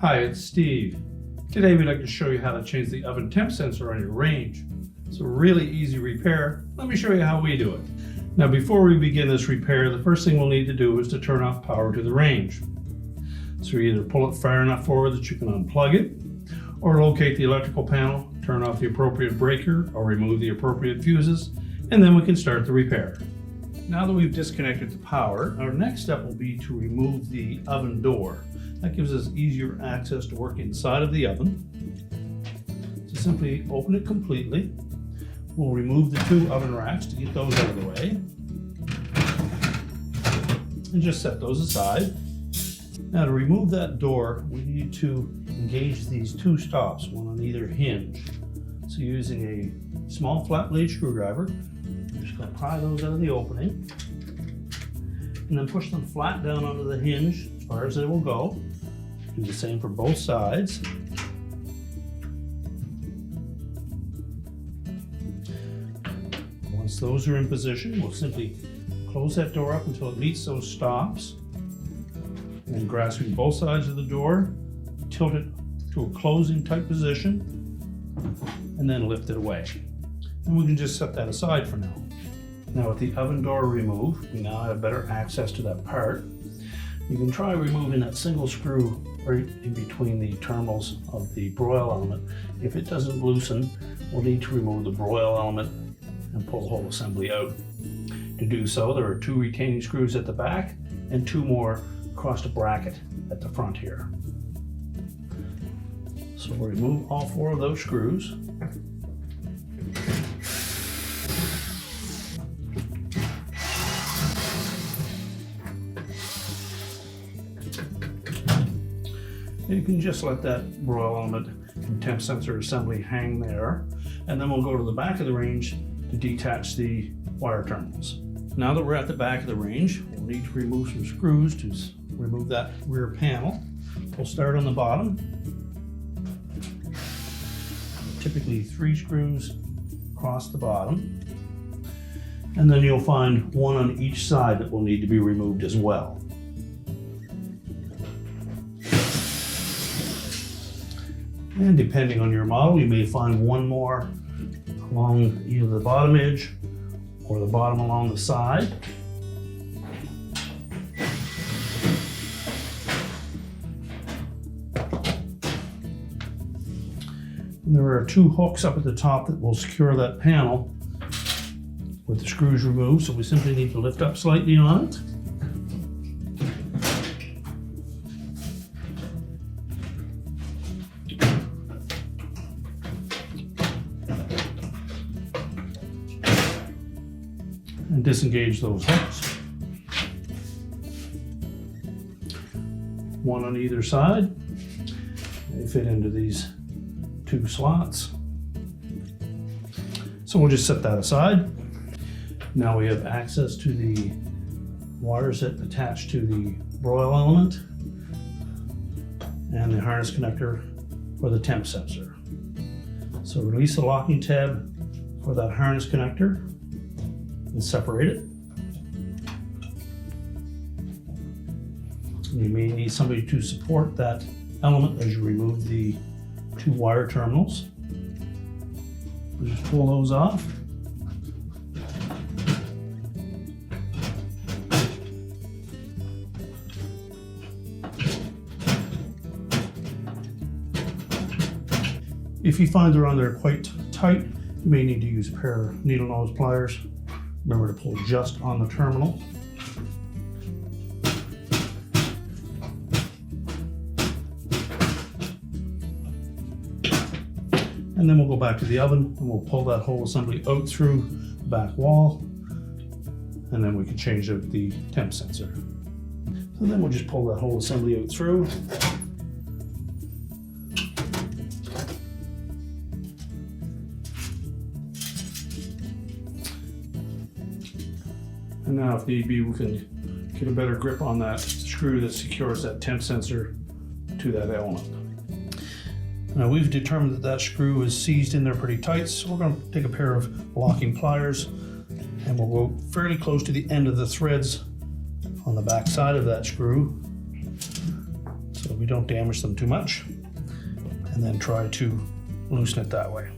Hi, it's Steve. Today we'd like to show you how to change the oven temp sensor on your range. It's a really easy repair. Let me show you how we do it. Now before we begin this repair, the first thing we'll need to do is to turn off power to the range. So you either pull it far enough forward that you can unplug it, or locate the electrical panel, turn off the appropriate breaker, or remove the appropriate fuses, and then we can start the repair. Now that we've disconnected the power, our next step will be to remove the oven door. That gives us easier access to work inside of the oven. So simply open it completely. We'll remove the two oven racks to get those out of the way. And just set those aside. Now to remove that door, we need to engage these two stops, one on either hinge. So using a small flat blade screwdriver, we're just going to pry those out of the opening and then push them flat down onto the hinge as far as they will go. Do the same for both sides. Once those are in position, we'll simply close that door up until it meets those stops. And then grasping both sides of the door, tilt it to a closing type position, and then lift it away. And we can just set that aside for now. Now with the oven door removed, we now have better access to that part. You can try removing that single screw right in between the terminals of the broil element. If it doesn't loosen, we'll need to remove the broil element and pull the whole assembly out. To do so, there are two retaining screws at the back and two more across the bracket at the front here. So we'll remove all four of those screws. You can just let that broil element and temp sensor assembly hang there, and then we'll go to the back of the range to detach the wire terminals. Now that we're at the back of the range, we'll need to remove some screws to remove that rear panel. We'll start on the bottom. Typically 3 screws across the bottom, and then you'll find one on each side that will need to be removed as well. And depending on your model, you may find one more along either the bottom edge or the bottom along the side. And there are 2 hooks up at the top that will secure that panel with the screws removed, so we simply need to lift up slightly on it. And disengage those hooks. One on either side. They fit into these 2 slots. So we'll just set that aside. Now we have access to the wires that attach to the broil element and the harness connector for the temp sensor. So release the locking tab for that harness connector and separate it. You may need somebody to support that element as you remove the 2 wire terminals. We'll just pull those off. If you find they're on there quite tight, you may need to use a pair of needle nose pliers. Remember to pull just on the terminal. And then we'll go back to the oven and we'll pull that whole assembly out through the back wall. And then we can change out the temp sensor. So then we'll just pull that whole assembly out through. And now if need be, we can get a better grip on that screw that secures that temp sensor to that element. Now we've determined that that screw is seized in there pretty tight, so we're going to take a pair of locking pliers and we'll go fairly close to the end of the threads on the back side of that screw. So we don't damage them too much, and then try to loosen it that way.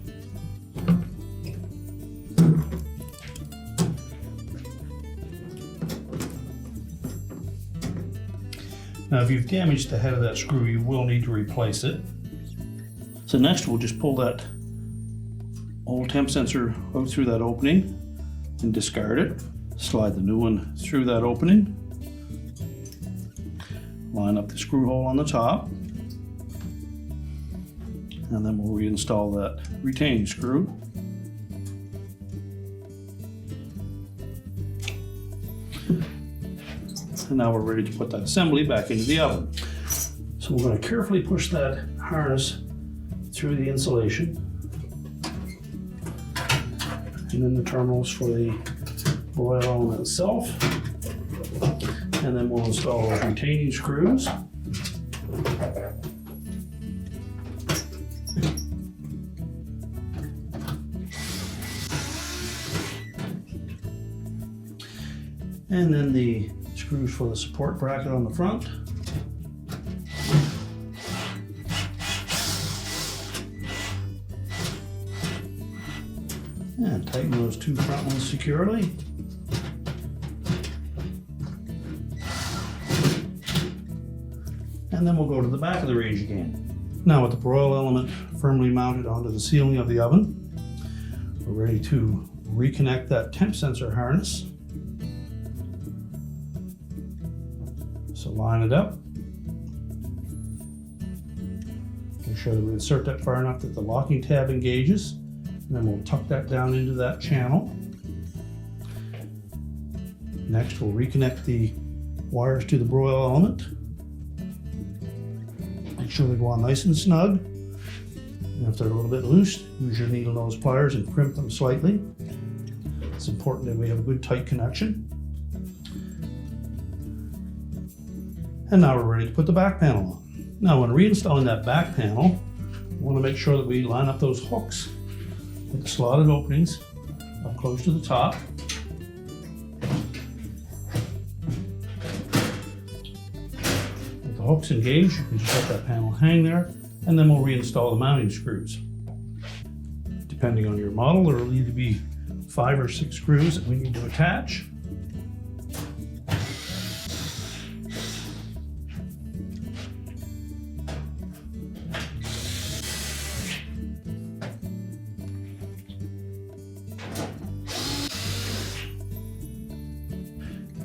Now, if you've damaged the head of that screw, you will need to replace it. So next, we'll just pull that old temp sensor out through that opening and discard it. Slide the new one through that opening. Line up the screw hole on the top. And then we'll reinstall that retaining screw. And now we're ready to put that assembly back into the oven. So we're going to carefully push that harness through the insulation, and then the terminals for the Broil element itself, and then we'll install those retaining screws. And then the screws for the support bracket on the front. And tighten those two front ones securely. And then we'll go to the back of the range again. Now, with the Broil element firmly mounted onto the ceiling of the oven, we're ready to reconnect that temp sensor harness. So line it up. Make sure that we insert that far enough that the locking tab engages. And then we'll tuck that down into that channel. Next, we'll reconnect the wires to the Broil element. Make sure they go on nice and snug. And if they're a little bit loose, use your needle nose pliers and crimp them slightly. It's important that we have a good tight connection. And now we're ready to put the back panel on. Now, when reinstalling that back panel, we want to make sure that we line up those hooks with the slotted openings up close to the top. With the hooks engaged, you can just let that panel hang there, and then we'll reinstall the mounting screws. Depending on your model, there will either be 5 or 6 screws that we need to attach.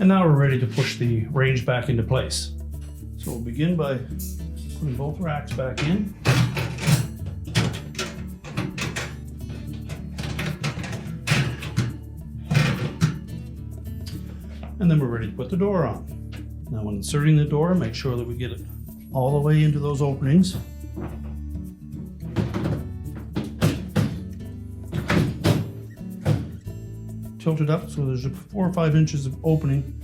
And now we're ready to push the range back into place. So we'll begin by putting both racks back in. And then we're ready to put the door on. Now, when inserting the door, make sure that we get it all the way into those openings. Tilt it up so there's 4 or 5 inches of opening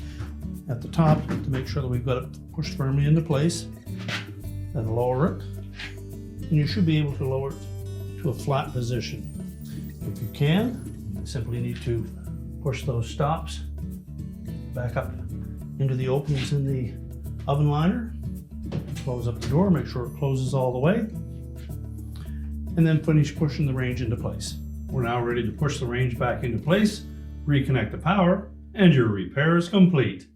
at the top to make sure that we've got it pushed firmly into place. Then lower it, and you should be able to lower it to a flat position. If you can, you simply need to push those stops back up into the openings in the oven liner. Close up the door, make sure it closes all the way, and then finish pushing the range into place. We're now ready to push the range back into place, reconnect the power, and your repair is complete.